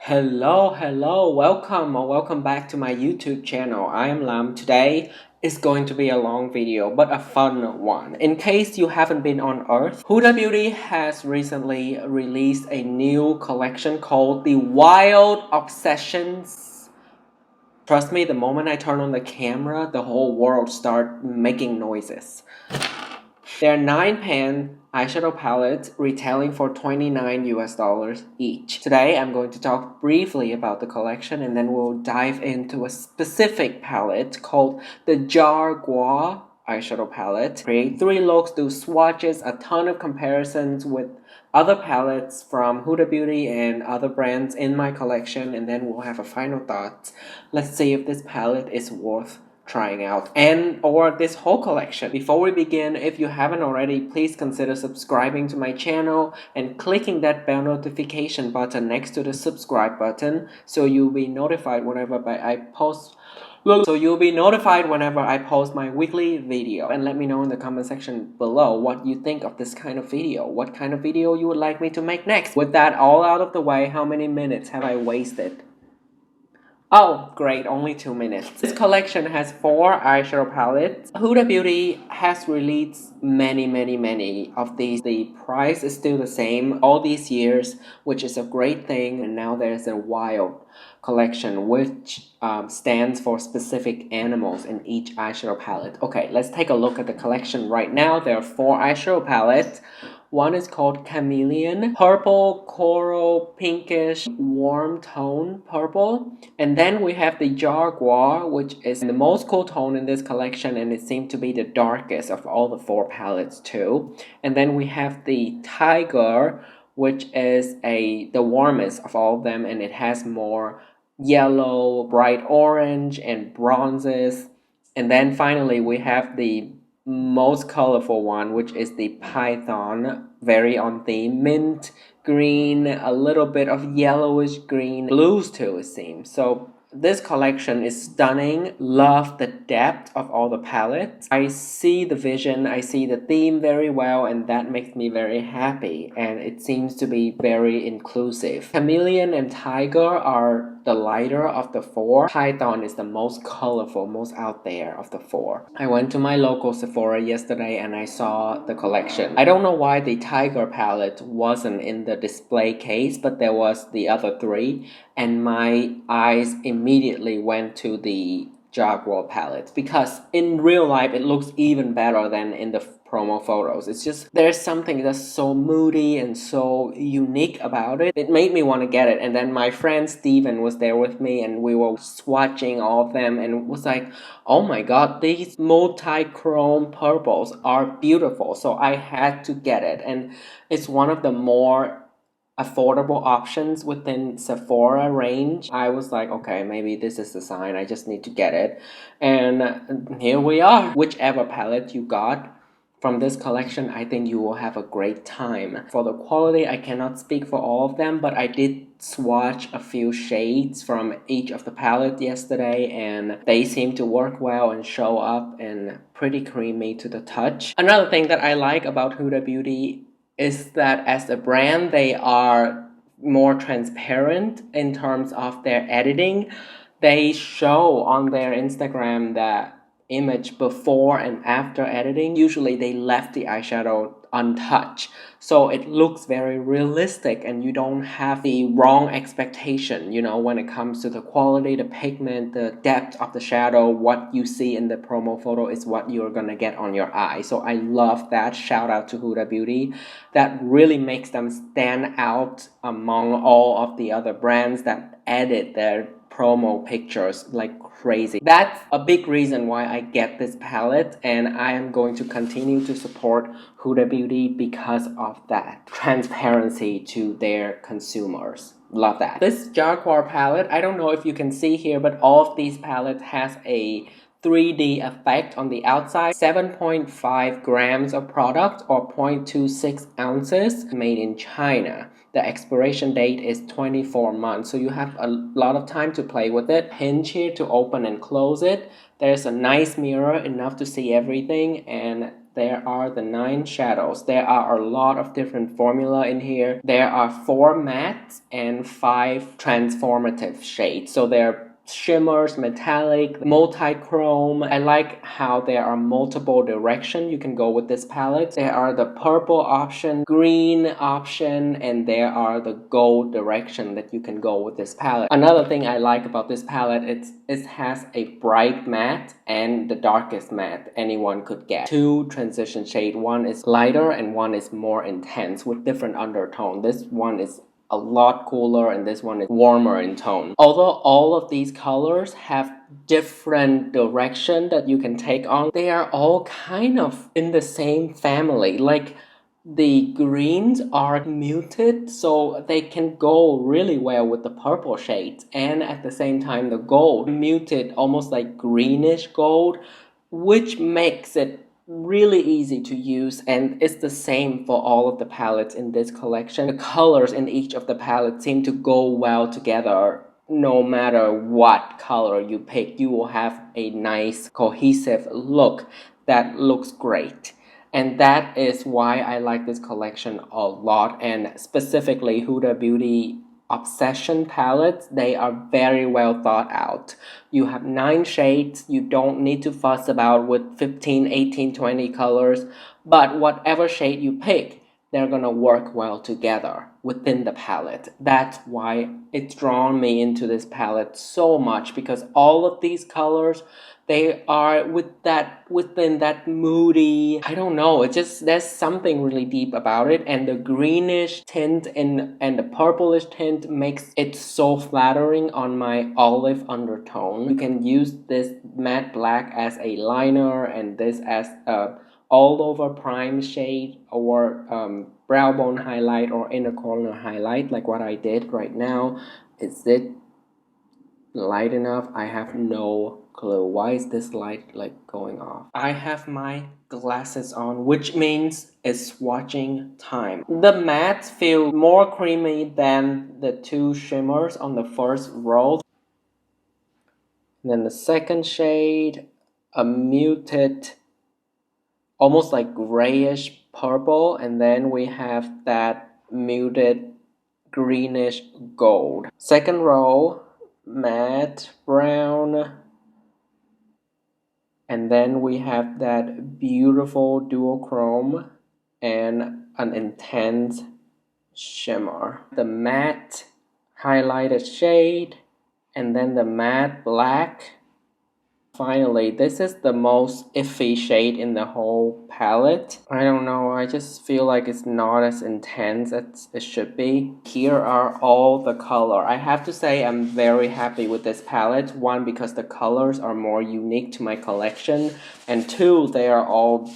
Hello, welcome back to my YouTube channel. I am Lam. Today is going to be a long video, but a fun one. In case you haven't been on Earth, Huda Beauty has recently released a new collection called the Wild Obsessions. Trust me, the moment I turn on the camera, the whole world starts making noises. There are 9-pan eyeshadow palettes retailing for $29 each. Today I'm going to talk briefly about the collection and then we'll dive into a specific palette called the Jaguar eyeshadow palette. Create 3 looks, do swatches, a ton of comparisons with other palettes from Huda Beauty and other brands in my collection, and then we'll have a final thought. Let's see if this palette is worth trying out and or this whole collection. Before we begin, if you haven't already, please consider subscribing to my channel and clicking that bell notification button next to the subscribe button so you'll be notified whenever I post my weekly video. And let me know in the comment section below what you think of this kind of video, what kind of video you would like me to make next. With that all out of the way, how many minutes have I wasted? Oh, great, only 2 minutes. This collection has 4 eyeshadow palettes. Huda Beauty has released many of these. The price is still the same all these years, which is a great thing. And now there's a wild collection, which stands for specific animals in each eyeshadow palette. Okay, let's take a look at the collection right now. There are 4 eyeshadow palettes. One is called Chameleon, purple, coral, pinkish, warm tone purple. And then we have the Jaguar, which is the most cool tone in this collection, and it seems to be the darkest of all the 4 palettes too. And then we have the Tiger, which is the warmest of all of them, and it has more yellow, bright orange, and bronzes. And then finally we have the most colorful one, which is the Python, very on theme, mint green, a little bit of yellowish green, blues too it seems. So this collection is stunning. Love the depth of all the palettes. I see the vision, I see the theme very well, and that makes me very happy, and it seems to be very inclusive. Chameleon and Tiger are the lighter of the 4. Python is the most colorful, most out there of the 4. I went to my local Sephora yesterday and I saw the collection. I don't know why the Tiger palette wasn't in the display case, but there was the other 3, and my eyes immediately went to the Jaguar palette because in real life it looks even better than in the promo photos. It's just there's something that's so moody and so unique about it. It made me want to get it. And then my friend Steven was there with me and we were swatching all of them and it was like, oh my god, these multi-chrome purples are beautiful. So I had to get it, and it's one of the more affordable options within Sephora range. I was like, okay, maybe this is the sign, I just need to get it. And here we are. Whichever palette you got from this collection, I think you will have a great time. For the quality, I cannot speak for all of them, but I did swatch a few shades from each of the palettes yesterday, and they seem to work well and show up and pretty creamy to the touch. Another thing that I like about Huda Beauty is that as a brand, they are more transparent in terms of their editing. They show on their Instagram that image before and after editing. Usually they left the eyeshadow untouched, so it looks very realistic and you don't have the wrong expectation, you know, when it comes to the quality, the pigment, the depth of the shadow. What you see in the promo photo is what you're gonna get on your eye. So I love that. Shout out to Huda Beauty. That really makes them stand out among all of the other brands that edit their promo pictures like crazy. That's a big reason why I get this palette, and I am going to continue to support Huda Beauty because of that transparency to their consumers. Love that. This Jaguar palette, I don't know if you can see here, but all of these palettes has a 3D effect on the outside. 7.5 grams of product or 0.26 ounces, made in China. The expiration date is 24 months, so you have a lot of time to play with it. Hinge here to open and close it. There's a nice mirror, enough to see everything, and there are the 9 shadows. There are a lot of different formula in here. There are 4 mattes and 5 transformative shades. So they're shimmers, metallic, multi-chrome. I like how there are multiple directions you can go with this palette. There are the purple option, green option, and there are the gold direction that you can go with this palette. Another thing I like about this palette, it has a bright matte and the darkest matte anyone could get. 2 transition shade. One is lighter and one is more intense with different undertone. This one is a lot cooler and this one is warmer in tone. Although all of these colors have different direction that you can take on, they are all kind of in the same family. Like the greens are muted, so they can go really well with the purple shades, and at the same time the gold muted, almost like greenish gold, which makes it really easy to use, and it's the same for all of the palettes in this collection. The colors in each of the palettes seem to go well together. No matter what color you pick, you will have a nice cohesive look that looks great. And that is why I like this collection a lot, and specifically Huda Beauty Obsession palettes. They are very well thought out. You have 9 shades. You don't need to fuss about with 15, 18, 20 colors, but whatever shade you pick, they're gonna work well together within the palette. That's why it's drawn me into this palette so much, because all of these colors, they are within that moody, I don't know, it just, there's something really deep about it, and the greenish tint and the purplish tint makes it so flattering on my olive undertone. You can use this matte black as a liner and this as a all over prime shade, or brow bone highlight or inner corner highlight, like what I did right now. Is it light enough? I have no clue. Why is this light like going off? I have my glasses on, which means it's swatching time. The mattes feel more creamy than the 2 shimmers on the first row. And then the second shade, a muted, almost like grayish purple, and then we have that muted greenish gold. Second row, matte brown, and then we have that beautiful duochrome and an intense shimmer. The matte highlighted shade, and then the matte black. Finally, this is the most iffy shade in the whole palette. I don't know, I just feel like it's not as intense as it should be. Here are all the color. I have to say I'm very happy with this palette. 1, because the colors are more unique to my collection, and 2, they are all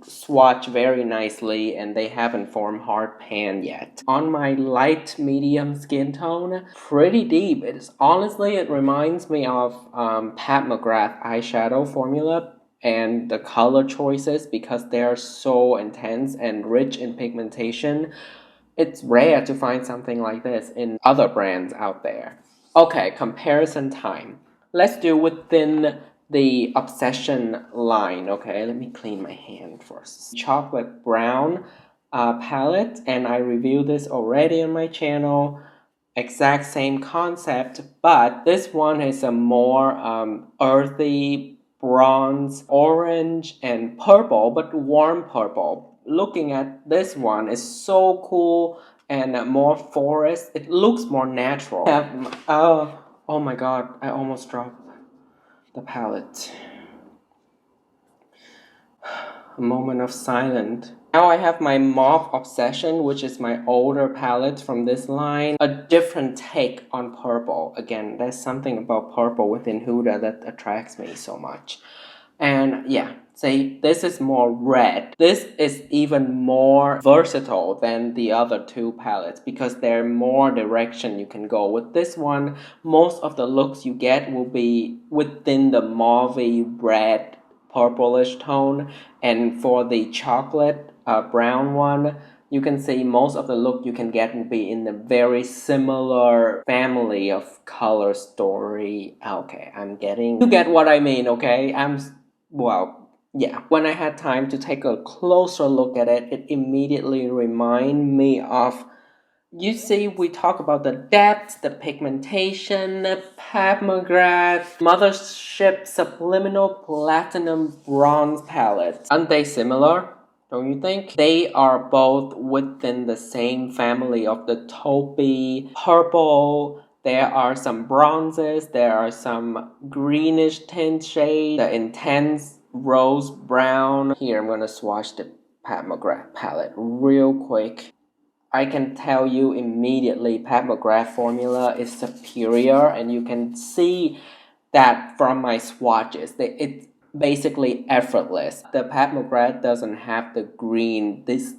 swatched very nicely and they haven't formed hard pan yet. On my light medium skin tone, pretty deep. Honestly, it reminds me of Pat McGrath eyeshadow formula, and the color choices, because they're so intense and rich in pigmentation. It's rare to find something like this in other brands out there. Okay, comparison time. Let's do within the Obsession line. Okay, let me clean my hand first. Chocolate brown palette, and I reviewed this already on my channel. Exact same concept, but this one is a more earthy bronze, orange, and purple, but warm purple. Looking at this one is so cool and more forest. It looks more natural. Oh my god, I almost dropped the palette. A moment of silence. Now I have my Mauve Obsession, which is my older palette from this line. A different take on purple. Again, there's something about purple within Huda that attracts me so much. And yeah, see, this is more red. This is even more versatile than the other 2 palettes, because there are more direction you can go. With this one, most of the looks you get will be within the mauve red purplish tone, and for the chocolate brown one, you can see most of the look you can get will be in the very similar family of color story. Okay, you get what I mean, okay? Well, Yeah, when I had time to take a closer look at it, it immediately reminded me of, you see, we talk about the depth, the pigmentation, the pomegranate, Mothership Subliminal Platinum Bronze Palette. Aren't they similar? Don't you think? They are both within the same family of the taupey, purple. There are some bronzes, there are some greenish tint shades, the intense rose brown. Here, I'm gonna swatch the pomegranate palette real quick. I can tell you immediately Pat McGrath formula is superior, and you can see that from my swatches. It's basically effortless. The Pat McGrath doesn't have the green, this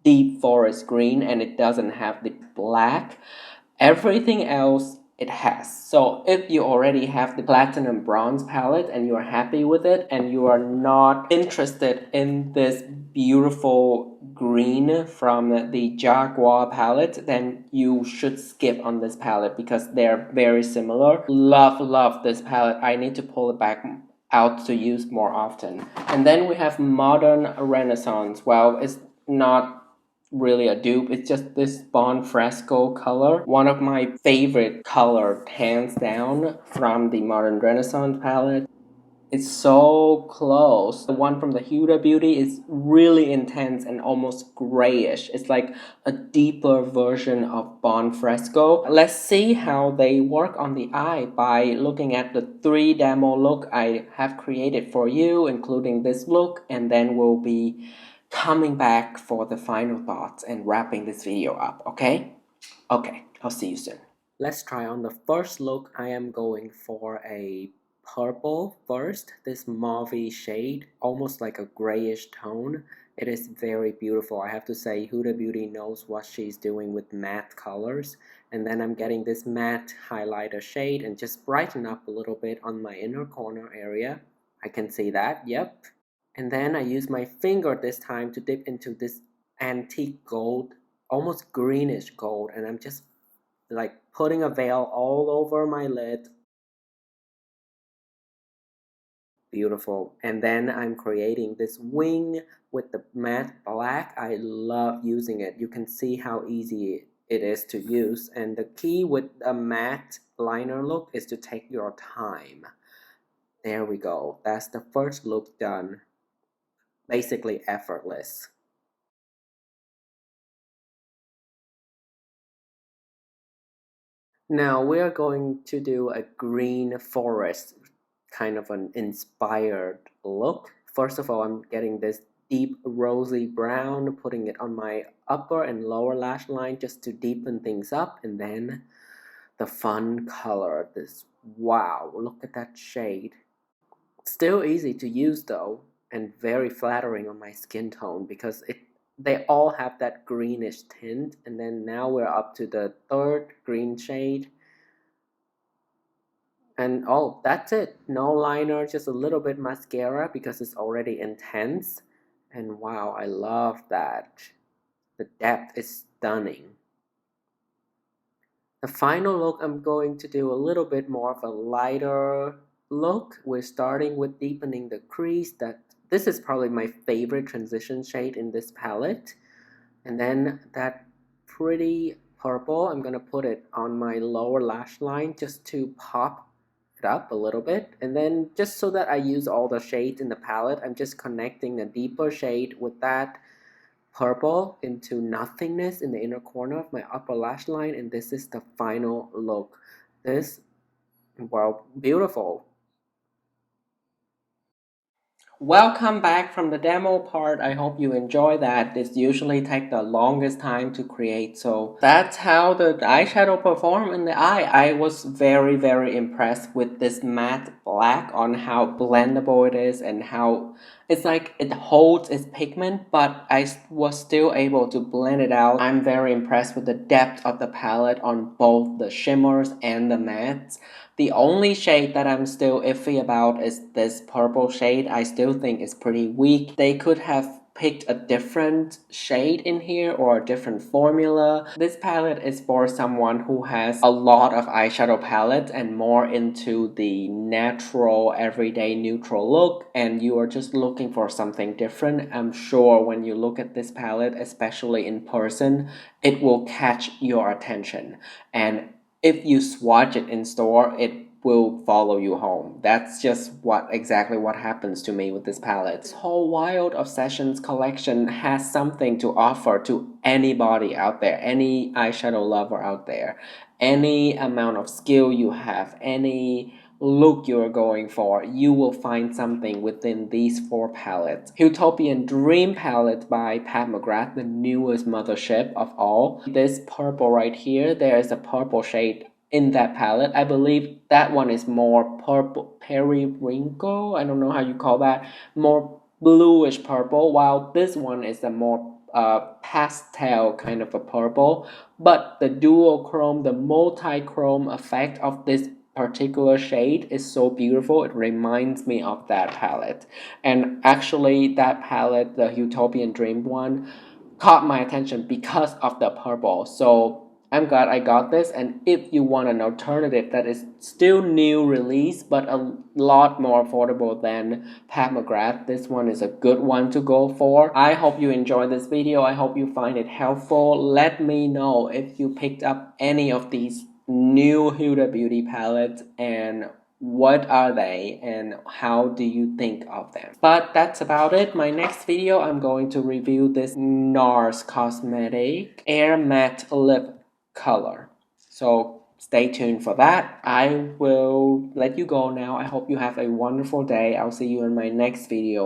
deep forest green, and it doesn't have the black. Everything else it has. So if you already have the platinum bronze palette and you are happy with it and you are not interested in this beautiful green from the Jaguar palette, then you should skip on this palette because they're very similar. Love this palette. I need to pull it back out to use more often. And then we have Modern Renaissance. Well, it's not really a dupe. It's just this Bond Fresco color. One of my favorite color, hands down, from the Modern Renaissance palette. It's so close. The one from the Huda Beauty is really intense and almost grayish. It's like a deeper version of Bond Fresco. Let's see how they work on the eye by looking at the 3 demo look I have created for you, including this look, and then we'll be coming back for the final thoughts and wrapping this video up, okay? Okay, I'll see you soon. Let's try on the first look. I am going for a purple first, this mauve shade, almost like a grayish tone. It is very beautiful. I have to say, Huda Beauty knows what she's doing with matte colors. And then I'm getting this matte highlighter shade and just brighten up a little bit on my inner corner area. I can see that, yep. And then I use my finger this time to dip into this antique gold, almost greenish gold, and I'm just like putting a veil all over my lid. Beautiful. And then I'm creating this wing with the matte black. I love using it. You can see how easy it is to use. And the key with a matte liner look is to take your time. There we go. That's the first look done. Basically effortless. Now we're going to do a green forest, kind of an inspired look. First of all, I'm getting this deep rosy brown, putting it on my upper and lower lash line just to deepen things up. And then the fun color, this, wow, look at that shade. Still easy to use though, and very flattering on my skin tone because they all have that greenish tint. And then now we're up to the third green shade. And oh, that's it. No liner, just a little bit mascara because it's already intense. And wow, I love that. The depth is stunning. The final look, I'm going to do a little bit more of a lighter look. We're starting with deepening the crease. This is probably my favorite transition shade in this palette. And then that pretty purple, I'm gonna put it on my lower lash line just to pop it up a little bit. And then just so that I use all the shades in the palette, I'm just connecting a deeper shade with that purple into nothingness in the inner corner of my upper lash line. And this is the final look. This, wow, beautiful. Welcome back from the demo part. I hope you enjoy that. This usually takes the longest time to create. So that's how the eyeshadow perform in the eye. I was very impressed with this matte black on how blendable it is and how it's like it holds its pigment, but I was still able to blend it out. I'm very impressed with the depth of the palette on both the shimmers and the mattes. The only shade that I'm still iffy about is this purple shade. I still think it's pretty weak. They could have picked a different shade in here or a different formula. This palette is for someone who has a lot of eyeshadow palettes and more into the natural, everyday, neutral look, and you are just looking for something different. I'm sure when you look at this palette, especially in person, it will catch your attention. And if you swatch it in store, it will follow you home. That's just exactly what happens to me with this palette. This whole Wild Obsessions collection has something to offer to anybody out there, any eyeshadow lover out there. Any amount of skill you have, any look you're going for, you will find something within these 4 palettes. Utopian Dream palette by Pat McGrath, the newest mothership of all. This purple right here, there is a purple shade in that palette. I believe that one is more purple, periwinkle, I don't know how you call that, more bluish purple, while this one is a more pastel kind of a purple. But the duochrome, the multi-chrome effect of this particular shade is so beautiful. It reminds me of that palette. And actually that palette, the Utopian Dream one, caught my attention because of the purple. So I'm glad I got this. And if you want an alternative that is still new release but a lot more affordable than Pat McGrath, this one is a good one to go for. I hope you enjoyed this video. I hope you find it helpful. Let me know if you picked up any of these new Huda Beauty palettes and what are they and how do you think of them. But that's about it. My next video, I'm going to review this NARS Cosmetic Air Matte Lip Color. So stay tuned for that. I will let you go now. I hope you have a wonderful day. I'll see you in my next video.